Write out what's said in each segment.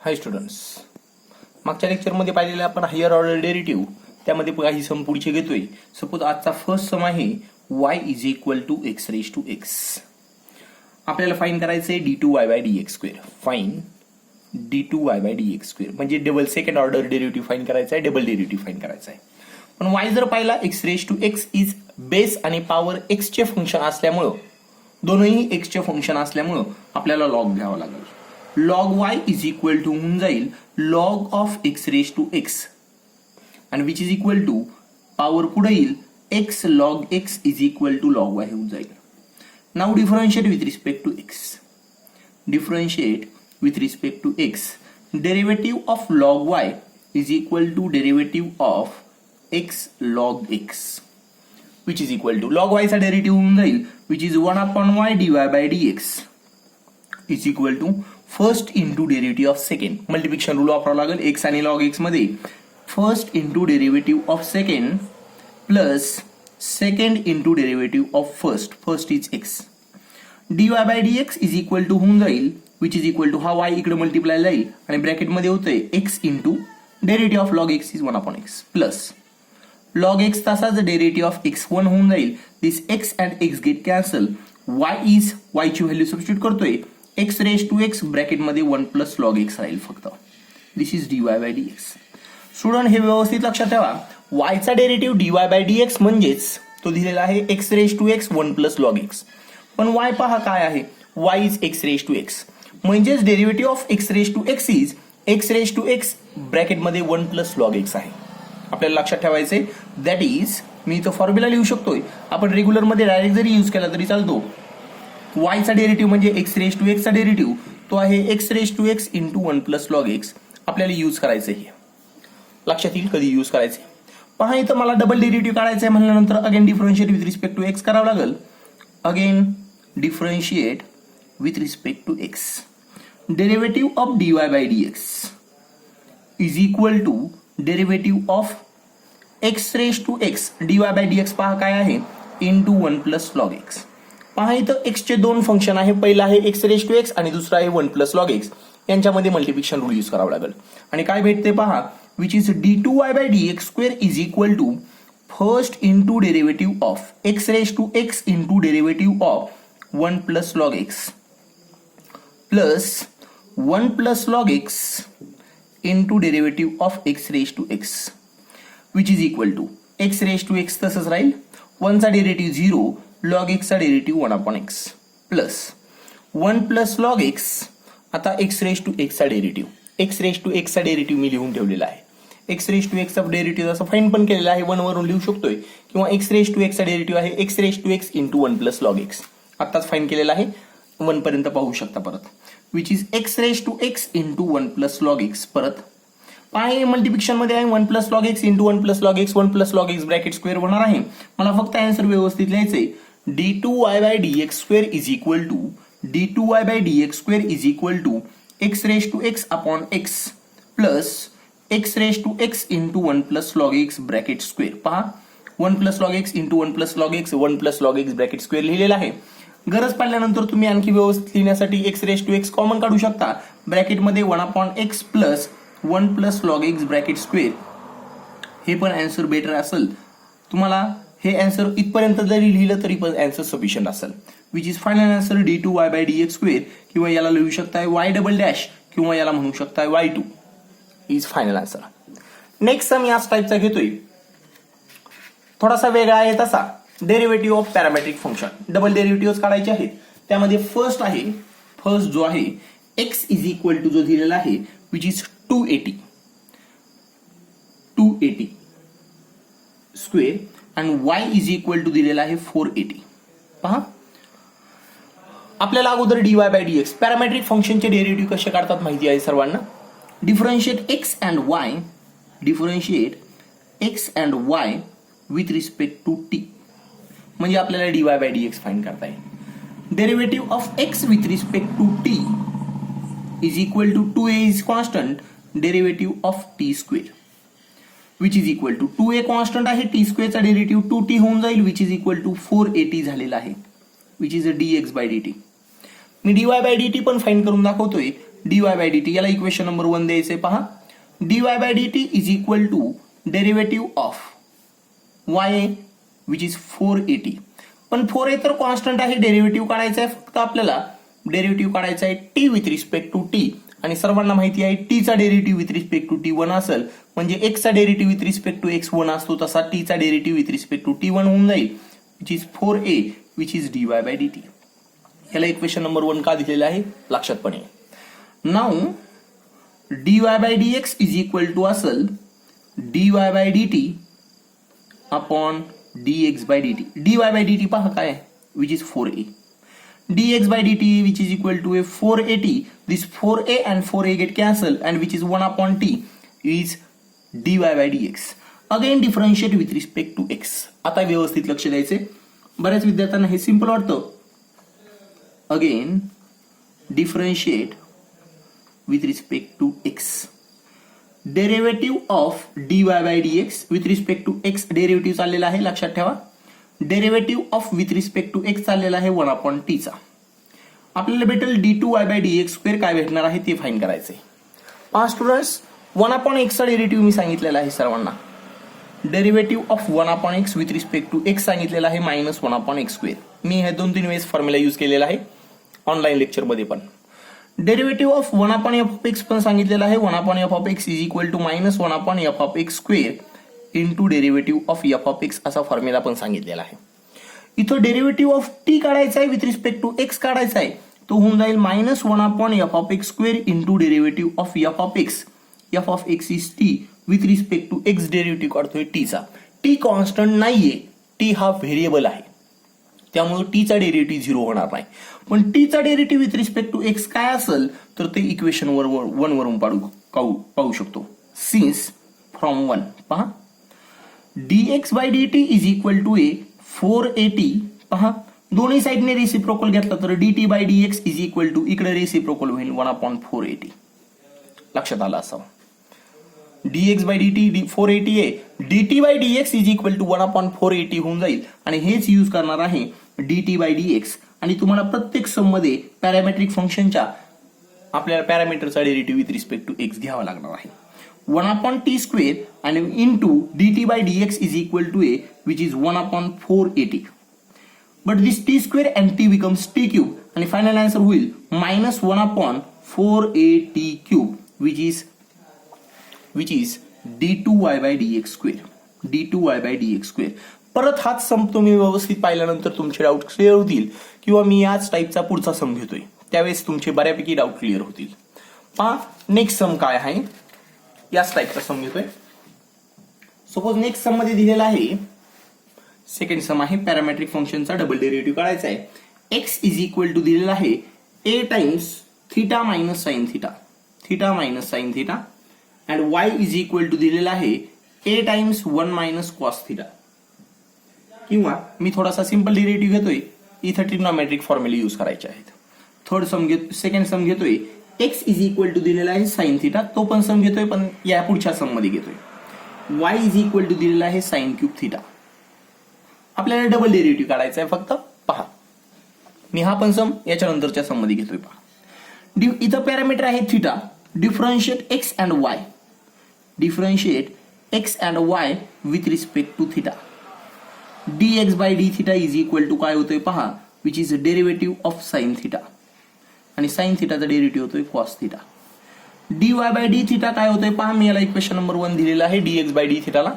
हाय students, मागच्या लेक्चरमध्ये पाहिलेलं आपण हायर ऑर्डर डेरिव्हेटिव्ह, त्यामध्ये काही सम पुढचे घेतोय. सपोज आजचा फर्स्ट सम आहे y is equal to x raise to x. आपल्याला फाइंड करायचंय d2y by dx square. Find d2y by dx square म्हणजे double second order derivative find करायचा आहे, डबल डेरिव्हेटिव्ह फाइंड करायचा आहे. पण y जर पाहिला x raise to x is base आणि पॉवर x चे फंक्शन असल्यामुळं, दोनही x चे फंक्शन असल्यामुळं आपल्याला लॉग घ्यावा लागेल. log y is equal to होऊन जाईल log of x raise to x आणि which is equal to power पुढे येईल x log x is equal to log y होऊन जाईल. Now differentiate with respect to x. Differentiate with respect to x. Derivative of log y is equal to derivative of x log x which is equal to log y चा derivative होऊन जाईल which is 1 upon y dy by dx is equal to first into derivative of second. Multiplication rule वापरावा लागेल x आणि log x मध्ये. First into derivative of second plus second into derivative of first. First is x. dy by dx is equal to होऊन जाईल which is equal to हा y इकडे multiply जाईल आणि ब्रॅकेट मध्ये होतंय x into derivative of log x is 1 upon x plus log x तसाच derivative of x 1 होऊन जाईल. This x and x get cancel. y ची व्हॅल्यू सबस्टिट्यूट करतोय x raise to x bracket मध्ये 1 प्लस लॉग x राहील फक्त. This is dy by dx. Student हे व्यवस्थित लक्षात ठेवा, y चा डेरिव्हेटिव्ह dy बाय dx म्हणजेच तो दिलेला आहे x raise to x 1 plus log x. पण y पहा काय आहे, y is x raise to x म्हणजेच derivative of x raise to x is x raise to x bracket मध्ये 1 प्लस लॉग x आहे. आपल्याला लक्षात ठेवायचे दॅट इज, मी इथं फॉर्म्युला लिहू शकतोय, आपण रेग्युलर मध्ये डायरेक्ट जरी यूज केला तरी चालतो. y चा डेरिव्हेटिव्ह म्हणजे x रेज टू x चा डेरिव्हेटिव्ह तो आहे x raise to x into 1 plus log x. आपल्याला यूज करायचं हे लक्षात येईल कधी यूज करायचे. पहा इथं मला डबल डेरिव्हेटिव्ह काढायचं आहे म्हणल्यानंतर again differentiate with respect to x करावं लागेल. Again differentiate with respect to x. Derivative of dy by dx is equal to derivative of x raise to x. dy by dx पहा काय आहे into 1 plus log x. पहा इथं x चे दोन function आहे, पहिला आहे x रेज टू x आणि दुसरा आहे 1 प्लस लॉग x. यांच्यामध्ये मल्टिप्लिकेशन रूल यूज करावा लागेल आणि काय भेटते पहा which is d2y by dx square is equal to first into derivative of x raise to x into derivative of 1 plus log x plus 1 plus log x into derivative of x raise to x which is equal to x raise to x तसंच राहील, 1 चा derivative 0, log x चा derivative 1 upon x plus 1 plus log x. आता x raise to x चा derivative, x raise to x चा derivative मी लिहून ठेवलेला आहे. x रेज टू x चा डेरिव्हेटिव्ह असं फाइंड पण केलेला आहे, 1 वरून लिहू शकतोय, किंवा x रेज टू x चा डेरिव्हेटिव्ह आहे x raise to x into 1 plus log x. आताच फाइंड केलेला आहे, 1 पर्यंत पाहू शकता परत, which is x raise to x into 1 plus log x. परत पाय मल्टिप्लिकेशन मध्ये आहे 1 plus log x into 1 plus log x, 1 plus log x bracket square होणार आहे. मला फक्त आन्सर व्यवस्थित लिहायचंय. d2y by dx square is equal to d2y by dx square is equal to x raise to x upon x plus x raise to x into 1 plus log x bracket square. पहा 1 plus log x into 1 plus log x, 1 plus log x bracket square लिहिलेला आहे. गरज पडल्यानंतर तुम्ही आणखी व्यवस्थित लिहिण्यासाठी x raise to x common काढू शकता. ब्रॅकेट मध्ये 1 upon x plus 1 plus log x bracket square. हे पण आन्सर बेटर असेल. तुम्हाला हे आन्सर इथपर्यंत जरी लिहिलं तरी पण आन्सर सफिशियंट असेल, which is final answer d2y by dx square, किंवा याला लिहू शकताय y डबल डॅश, किंवा याला म्हणू शकताय y2 is final answer. Next sum याच टाइपचा घेतोय, थोडासा वेगळा आहे तसा. Derivative of parametric function. Double derivative काढायचे आहेत. त्यामध्ये फर्स्ट जो आहे x इज इक्वल टू जो दिलेला आहे विच इज 280 स्क्वेअर आणि y इज इक्वल टू दिलेला आहे 480. पहा आपल्याला अगोदर dy बाय dx पॅरामेट्रिक फंक्शनचे डेरिव्हेटिव्ह कसे काढतात माहिती आहे सर्वांना. Differentiate x and y, differentiate x and y with respect to t म्हणजे आपल्याला dy बाय dx फाइंड करता येईल. Derivative of x with respect to t is equal to 2a is constant derivative of t square which is equal to 2a constant आहे, t स्क्वेअरचा derivative 2t होऊन जाईल which is equal to 480 झालेला आहे, which is a dx by dt. मी dy by dt पण find करून दाखवतोय. dy by dt, याला इक्वेशन नंबर 1 द्यायचंय. पहा, dy by dt is equal to derivative of ya which is 4at. पण 4a तर कॉन्स्टंट आहे, डेरिव्हेटिव्ह काढायचा आहे फक्त आपल्याला. डेरिव्हेटिव्ह काढायचा आहे t with respect to t, आणि सर्वांना माहिती आहे t चा derivative with respect to t 1 असेल, म्हणजे x चा derivative with respect to x 1 असतो, तसा t चा derivative with respect to t 1 होऊन जाईल, which is 4a which is dy by dt. याला इक्वेशन नंबर 1 का दिलेलं आहे लक्षात पण आहे. Now dy by dx is equal to असेल dy by dt upon dx by dt. dy by dt पहा काय आहे, which is 4a. dx by dt which is equal to a 4at. This 4a and 4a get cancelled and which is 1 upon t is dy by dx. Again differentiate with respect to x. आता व्यवस्थित लक्ष द्यायचे, बऱ्याच विद्यार्थ्यांना हे simple वाटतं. Again differentiate with respect to x. Derivative of dy by dx with respect to x derivative चाललेला आहे, लक्षात ठेवा. Derivative of with respect to x चाललेला आहे 1 अपॉन टी चा. आपल्याला भेटेल d2y बाय dx स्क्वेअर काय भेटणार आहे ते फाइंड करायचंय. पहा स्टुडंट्स, 1 अपॉन एक्स चा डेरिव्हेटिव्ह मी सांगितलेला आहे सर्वांना. Derivative of 1 upon x with respect to x सांगितलेला आहे मायनस 1 अपॉन एक्स स्क्वेअर. मी हे 2-3 वेळेस फॉर्म्युला यूज केलेला आहे ऑनलाईन लेक्चर मध्ये पण. Derivative of 1 upon f of x पण सांगितलेला आहे. 1 upon f of x is equal to minus 1 upon f of x square into derivative of f of x असा फॉर्म्युला पण सांगितलेला आहे. इथं डेरिव्हेटिव्ह ऑफ टी काढायचा आहे, विथ रिस्पेक्ट टू एक्स काढायचा आहे, तो होऊन जाईल minus 1 upon f of x square into derivative of f of x. F of x is t, with respect to x derivative काढतोय टीचा. टी कॉन्स्टंट नाहीये, टी हा व्हेरिएबल आहे, त्यामुळे टीचा डेरिव्हेटिव्ह 0 होणार नाही. पण टीचा derivative with respect to x काय असेल तर ते इक्वेशन 1 वरून पाहू शकतो. सिन्स फ्रॉम 1 पहा, dx by dt is equal to a 4at. पहा, दोन्ही साइडने रेसिप्रोकल घेतला तर dt by dx is equal to इकडे रेसिप्रोकल होईल 1 अपॉन 4at. लक्षात आलं असावं. dx by dt 4at आहे, dt by dx is equal to 1 upon 4at होऊन जाईल, आणि हेच यूज करणार आहे dt by dx. आणि तुम्हाला प्रत्येक सम मध्ये पॅरामेट्रिक फंक्शनच्या आपल्याला पॅरामीटरचा derivative with respect to x घ्यावा लागणार आहे. 1 upon t square and into dt by dx is equal to a which is 1 upon 4at. But this t square and t becomes t cube and final answer will minus 1 upon 4at cube which is d2y by dx square. d2y by dx square. परत हाच सम तुम्ही व्यवस्थित पाहिल्यानंतर तुमचे doubt clear होतील, किंवा मी याच टाईपचा पुढचा सम घेतोय त्यावेळेस तुमचे बऱ्यापैकी डाऊट क्लिअर होतील. पहा नेक्स्ट सम काय आहे, याच टाईपचा सम घेतोय. सपोज नेक्स्ट सम मध्ये दिलेला आहे, सेकंड सम आहे, पॅरामेट्रिक फंक्शनचा डबल डेरिव्हेटिव्ह काढायचा आहे. एक्स इज इक्वल टू दिलेला आहे a times theta minus sine theta, theta minus sine theta, and y is equal to दिलेला आहे a times 1 minus cos theta. किंवा मी थोडासा सिंपल डेरिव्हेटिव्ह घेतोय, इथं ट्रिग्नोमेट्रिक फॉर्म्युला यूज करायचे आहेत. सेकंड सम घेतोय, एक्स इज इक्वल टू दिलेला आहे साइन थिटा, तो पण सम घेतोय पण या पुढच्या सम मध्ये घेतोय. वाय इज इक्वल टू दिलेला आहे साइन क्यूब थिटा. आपल्याला डबल डेरिव्हेटिव्ह काढायचा आहे फक्त. पहा मी हा पण सम याच्यानंतरच्या सम मध्ये घेतोय. पहा इथं पॅरामीटर आहे theta. Differentiate x and y, differentiate x and y with respect to theta. dx by d theta is equal to काय होतोय पहा, which is derivative of sine theta, आणि साइन थिटाचा डेरिव्हेटिव्ह होतोय cos theta. dy by d theta काय होतोय पहा, मी याला इक्वेशन नंबर 1 दिलेला आहे. dx बाय डी थिटाला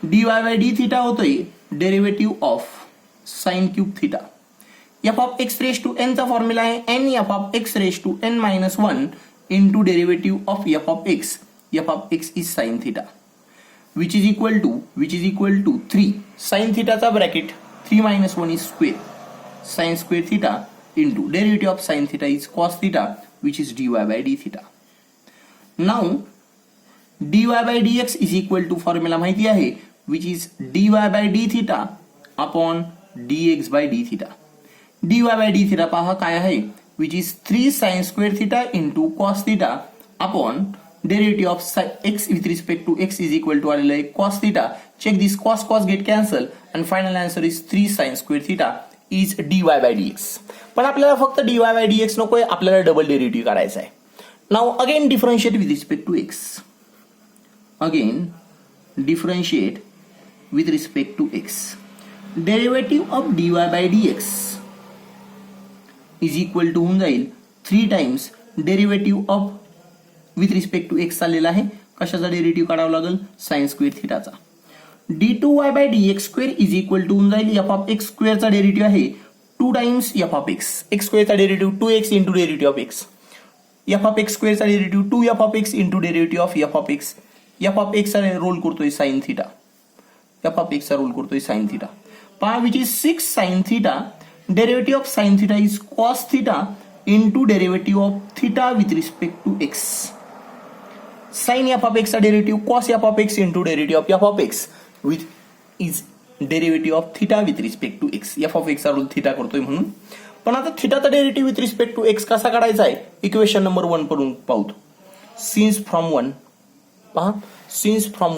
dy बाय डी थिटा होतोय derivative of sine cube theta. F of x raise to n चा फॉर्म्युला आहे n f of x raise to n minus 1 into derivative of f of x. F of x is sine theta which is equal to 3 sine थिटाचा bracket 3 minus 1 is square sine square theta into derivative of sin theta is cos theta which is dy by d theta. Now dy by dx is equal to formula माहिती आहे which is dy by d theta upon dx by d theta. dy by d theta पहा काय आहे, which is 3 sin square theta into cos theta upon derivative of x with respect to x is equal to आलेला आहे cos theta. Check this cos get cancel and final answer is 3 sin square theta is dy by dx. पण आपल्याला फक्त dy by dx नकोय, आपल्याला double derivative काढायचा आहे. Now again differentiate with respect to x. Again differentiate with respect to x. Derivative of dy by dx is equal to होऊन जाईल 3 times derivative of with respect to x चाललेला आहे. कशाचा derivative काढावा लागेल? Sine square थिटाचा. d2y by dx square is equal to होऊन जाईल एफ ऑफ एक्स स्क्वेअरचा डेरिव्हेटिव्ह आहे 2 times f of x. X स्क्वेअरचा derivative 2x into derivative of x. F of x स्क्वेअरचा derivative 2f of x into derivative of f of x. F of एक्सचा role करतोय sine theta. F of एक्सचा role करतोय sine theta. पहा which is 6 sine theta. Derivative of sine theta is cos theta into derivative of theta with respect to x. Sine f of एक्सचा derivative cos f of x into derivative of f of x with is derivative of theta with respect to x. F of एक्सचा role theta करतोय म्हणून. पण आता थिटाचा derivative with respect to x कसा काढायचा आहे? इक्वेशन नंबर 1 पडून पाहतो. सिन्स फ्रॉम 1 पहा, सिन्स फ्रॉम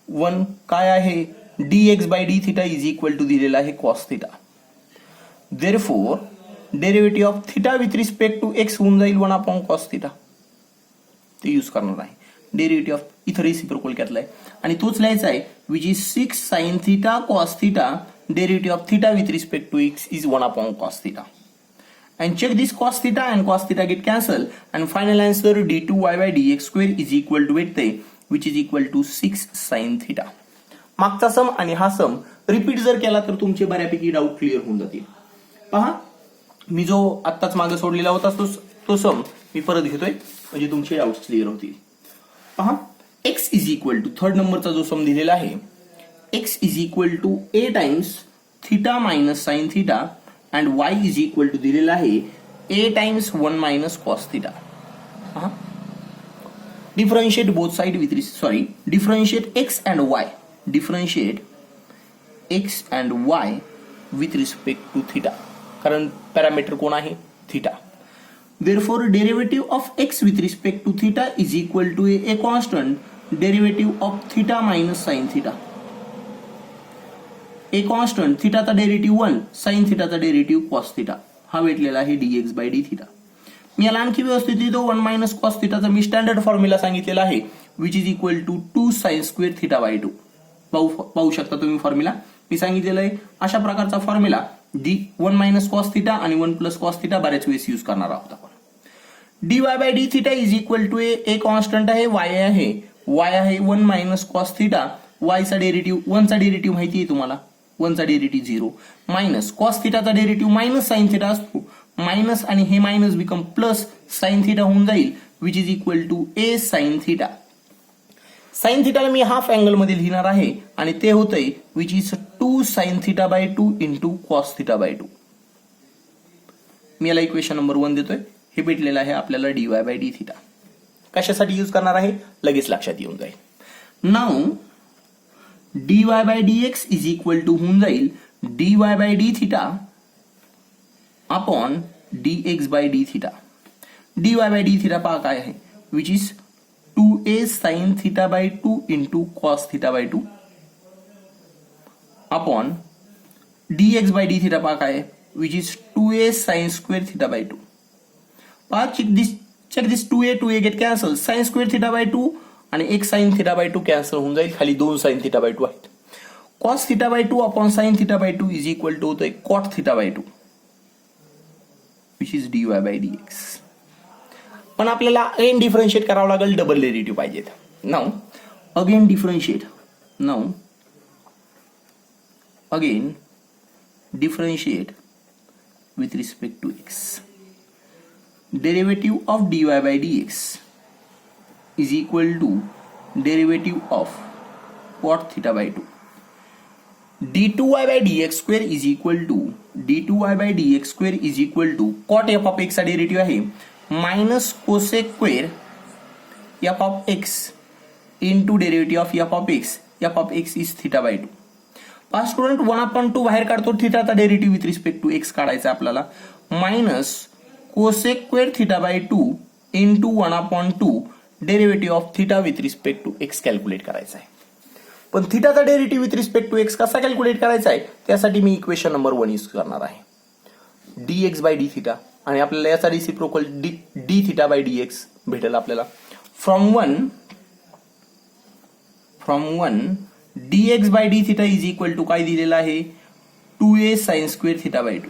1 काय आहे? dx by d theta is equal to दिलेला आहे cos theta. Therefore derivative of theta with respect to x होऊन जाईल 1 अपॉन कॉस थिटा. ते यूज करणार आहे. डेरिव्हेटिव्ह ऑफ इथं रेसिप्रोकल घेतलाय आणि तोच लिहायचा आहे which is 6 sine theta cos theta. Derivative of theta with respect to x is 1 upon cos theta. And check this cos theta and cos theta get cancelled and final answer d2y by dx square is equal to भेटते which is equal to 6 sin theta. मागचा सम आणि हा सम repeat जर केला तर तुमचे बऱ्यापैकी doubt clear होऊन जातील. पहा मी जो आत्ताच मागे सोडलेला होता तो सम मी परत घेतोय म्हणजे तुमचे डाऊट्स क्लिअर होतील. पहा x is equal to third नंबरचा जो सम दिलेला आहे x is equal to a times theta minus sine theta and y is equal to दिलेला आहे a times 1 minus cos theta. Differentiate both side with differentiate x and y. Differentiate x and y with respect to theta. कारण parameter कोण आहे? Theta. Therefore derivative of x with respect to theta is equal to a constant derivative of theta minus sin theta. A constant थिटाचा derivative 1 sine थिटाचा derivative cos theta हा भेटलेला आहे dx by d theta. मी याला आणखी व्यवस्थित लिहितो 1 मायनस कॉस थिटाचा मी स्टँडर्ड फॉर्म्युला सांगितलेला आहे which is equal to 2 sine square theta by 2. पाहू शकता तुम्ही फॉर्म्युला मी सांगितलेला आहे. अशा प्रकारचा फॉर्म्युला 1 मायनस कॉस थिटा आणि 1 प्लस कॉस थिटा बऱ्याच वेळेस यूज करणार आहोत आपण. dy by d theta is equal to a constant आहे y आहे 1 मायनस कॉस थिटा. y चा डेरिव्हेटिव्ह 1 चा डेरिव्हेटिव्ह माहिती आहे तुम्हाला 1 चा डेरिव्हेटिव्ह 0 मायनस कॉस थिटाचा डेरिव्हेटिव्ह मायनस साइन थिटा असतो. मायनस आणि हे minus become plus sine theta होऊन जाईल which is equal to a sine theta. Sine थिटाला मी हाफ अँगल मध्ये लिहिणार आहे आणि ते होतंय which is 2 sign theta by 2 into cos theta by 2. मी याला इक्वेशन नंबर 1 देतोय. हे भेटलेलं आहे आपल्याला dy बाय डी थिटा. कशासाठी यूज करणार आहे लगेच लक्षात येऊन जाईल. Now dy by dx is equal to होऊन जाईल dy by d theta upon dx by d theta. dy by d theta पहा काय आहे which is 2a sine theta by 2 into cos theta by 2 upon dx by d theta पहा काय आहे which is 2a sine square theta by 2. पहा check this 2a get cancel. Sign square theta by 2 आणि एक sign theta by 2 cancel होऊन जाईल. खाली 2 sign theta by 2 आहेत. Cos theta by 2 upon sine theta by 2 is equal to होतोय cot theta by 2 which is dy by dx. पण आपल्याला again differentiate करावं लागेल डबल डेरिव्हेटिव्ह पाहिजेत. Now again differentiate with respect to x. Derivative of dy by dx is equal to derivative of cot theta by 2. d2y by dx square is equal to cot f of x चा derivative आहे minus cosec square f of x into derivative of f of x is theta by 2. पहा student 1/2 बाहेर काढतो. थिटाचा derivative with respect to x काढायचा आपल्याला minus cosec square theta by 2 into 1/2 derivative of theta with respect to x calculate करायचा आहे. पण थिटाचा derivative with respect to x कसा कॅल्क्युलेट करायचा आहे त्यासाठी मी इक्वेशन नंबर 1 यूज करणार आहे. dx बाय डी थिटा आणि आपल्याला याचा reciprocal d theta by d x भेटेल आपल्याला. From one dx by d theta is equal to काय दिलेलं आहे 2a sine square theta by 2.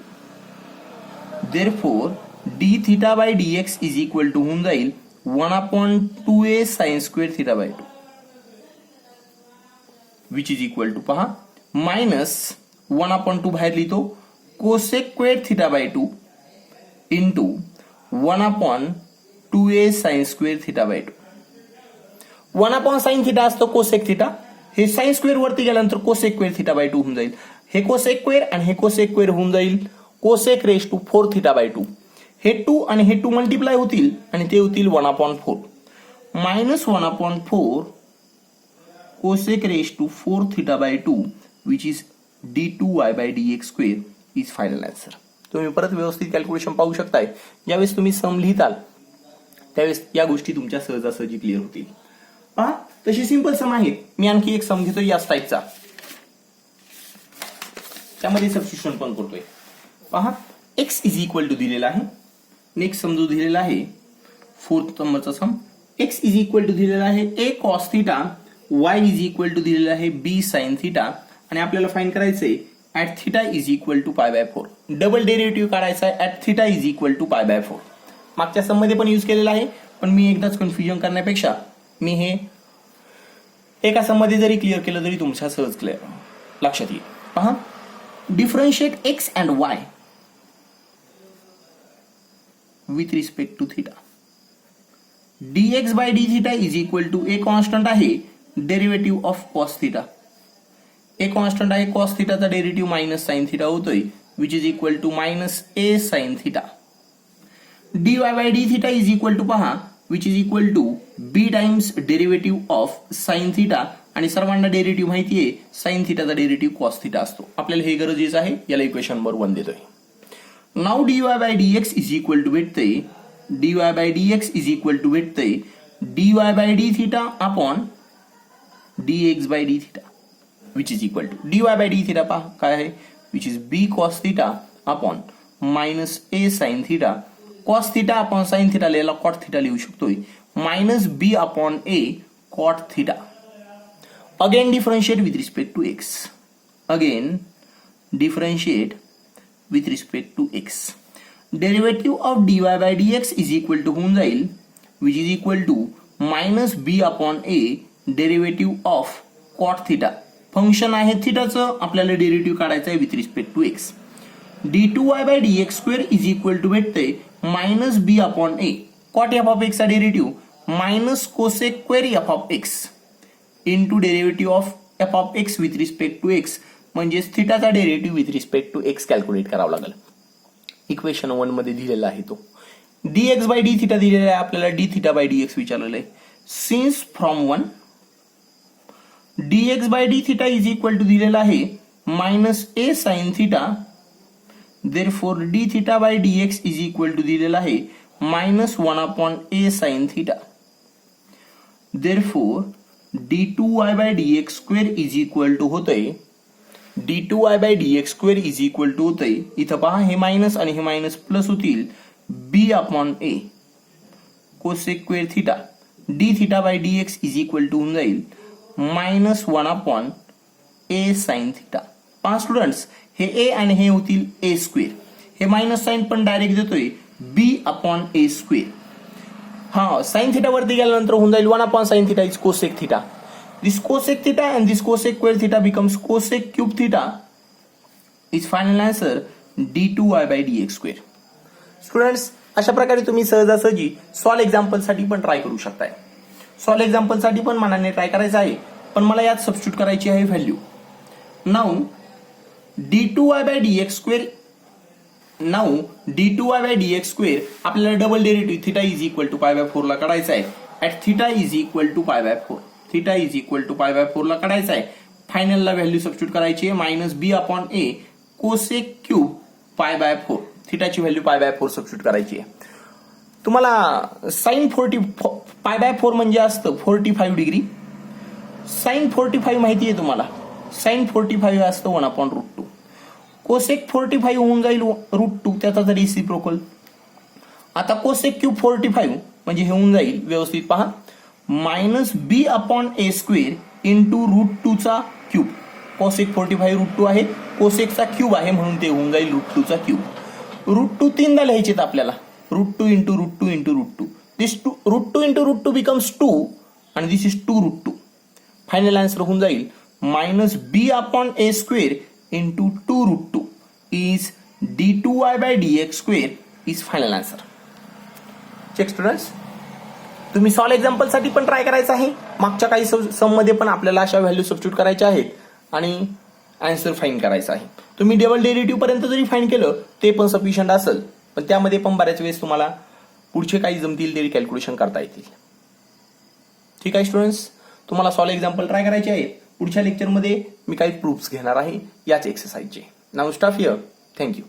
Therefore d theta by dx is equal to होऊन जाईल 1/2a sine square theta by 2 which is equal to पहा minus 1/2 बाहेर लिहितो cosec square theta by 2 into 1/2a sine square theta by 2. 1/sin theta असतो cosec theta, हे sine square वरती गेल्यानंतर cosec square theta by 2 होऊन जाईल. हे कोसेक स्क्वेअर आणि हे कोसेक स्क्वेअर होऊन जाईल cosec raise to 4 theta by 2. हे 2 आणि हे 2 मल्टिप्लाय होतील आणि ते होतील 1/4 minus 1/4 cosec raise to 4 theta by 2 which is d2y by dx square is final answer. तुम्ही परत व्यवस्थित कॅल्क्युलेशन पाहू शकताय. ज्यावेळेस तुम्ही सम लिहिताल त्यावेळेस या गोष्टी तुमच्या सहजासहजी क्लिअर होतील. पहा तशी सिंपल सम आहेत. मी आणखी एक सम घेतोय याच टाईपचा, त्यामध्ये सबस्टिट्यूशन पण करतोय. पहा x इज इक्वल टू दिलेला आहे. नेक्स्ट सम जो दिलेला आहे 4th नंबरचा sum x is equal to दिलेला आहे a cos theta, y is equal to दिलेला आहे b sin थिटा आणि आपल्याला फाइंड करायचंय at theta is equal to pi by 4. Double derivative काढायचा आहे at theta is equal to pi by 4. मागच्या सम मध्ये पण यूज केलेला आहे, पण मी एकदाच कन्फ्युजन करण्यापेक्षा मी हे एका सम मध्ये जरी क्लिअर केलं तरी तुमच्या सहज क्लिअर लक्षात येईल. पहा differentiate x and y with respect to theta. dx by d theta is equal to a constant आहे derivative of cos theta. A constant आहे कॉस थिटाचा डेरिव्हेटिव्ह मायनस साइन थिटा होतोय which is equal to minus a sine theta. dy by d theta is equal to पहा which is equal to b times derivative of sine theta आणि सर्वांना derivative माहिती आहे sine थिटाचा derivative cos theta असतो. आपल्याला हे गरजेचं आहे. याला इक्वेशन नंबर 1 देतोय. Now dy by dx is equal to भेटते dy by dx is equal to भेटते dy by d theta upon dx by d theta which is equal to dy by d theta पहा काय आहे which is b cos theta upon minus a sin theta. cos theta upon sin theta लिहिला cot theta लिहू शकतोय minus b upon a cot theta. Again differentiate with respect to x. Again differentiate with respect to x. Derivative of dy by dx is equal to होऊन जाईल which is equal to minus b upon a derivative of cot theta. Function आहे थिटाचं, आपल्याला derivative काढायचं आहे with respect to x. d2y by dx square is equal to भेटते minus b upon a cot f of x चा derivative minus cosec square f of x into derivative of f of x with respect to x म्हणजेच थिटाचा derivative with respect to x calculate करावा लागेल. Equation 1 मध्ये दिलेला आहे तो. dx by d theta दिलेला आहे आपल्याला, डी थिटा बाय dx विचारलेलं आहे. Since from 1 dx by d theta is equal to दिलेला आहे minus a sine theta. Therefore d theta by dx is equal to दिलेला आहे minus 1 upon a sine theta. Therefore d2y by dx square is equal to होतंय d2y by dx square is equal to होतंय इथं पहा हे minus आणि हे minus plus होतील b upon a cosec square theta. D theta by dx is equal to होऊन जाईल minus 1 upon a sine theta. पहा स्टुडंट्स हे ए आणि हे होतील ए स्क्वेअर. हे मायनस साइन पण डायरेक्ट देतोय b अपॉन ए स्क्वेअर. हा साइन थिटा वरती गेल्यानंतर होऊन जाईल 1 upon sine theta is cosec theta. This cosec theta and this cosec square theta becomes cosec cube theta. Is final answer d2y by dx square. Students अशा प्रकारे तुम्ही सहजासहजी solve example साठी पण ट्राय करू शकताय. सॉल्व एक्झाम्पल साठी पण मनाने ट्राय करायचं आहे, पण मला यात सबस्टिट्यूट करायची आहे value. Now d2y by dx square आपल्याला double derivative theta is equal to pi by 4 ला काढायचा आहे. At theta is equal to pi by 4. Theta is equal to pi by 4 ला काढायचा आहे. फायनलला व्हॅल्यू सबस्टिट्यूट करायची आहे minus b upon a cosec cube pi by 4. थिटाची व्हॅल्यू पाय बाय 4 सबस्टिट्यूट करायची आहे. तुम्हाला साइन 40 पाय बाय 4 म्हणजे असतं 45 डिग्री. साइन 45 माहिती आहे तुम्हाला. साइन 45 असतं 1 अपॉन रूट 2. कोसेक 45 होऊन जाईल रूट 2 त्याचा रिसिप्रोकल आता कोसेक क्यूब 45 म्हणजे हे होऊन जाईल व्यवस्थित पहा -b/a² इंटू √2 चा क्यूब. कोसेक 45 √2 आहे, कोसेकचा क्यूब आहे म्हणून ते होऊन जाईल √2 चा क्यूब. √2 तीनदा लिहायचेत आपल्याला, √2 इंटू √2 इंटू √2. दिस √2 इंटू √2 बिकम्स 2 आणि दिस इज 2√2. फायनल आन्सर होऊन जाईल -b/a² into 2√2 is d2y/dx² is final answer. Check students, तुम्ही सॉल्व एक्झाम्पल साठी पण ट्राय करायचं आहे. मागच्या काही सम मध्ये पण आपल्याला अशा व्हॅल्यू सबस्टिट्यूट करायच्या आहेत आणि आन्सर फाईंड करायचा आहे. तुम्ही डबल डेरिव्हेटिव्ह पर्यंत जरी फाईंड केलं ते पण सफिशियंट असेल, पण त्यामध्ये पण बऱ्याच वेळेस तुम्हाला पुढचे काही जमतील तरी कॅल्क्युलेशन करता येतील. ठीक आहे स्टुडंट्स, तुम्हाला सॉल्व एक्झाम्पल ट्राय करायचे आहेत. पुढच्या लेक्चरमध्ये मी काही प्रूफ्स घेणार आहे याच एक्सरसाइजचे. Now stop here. थँक्यू.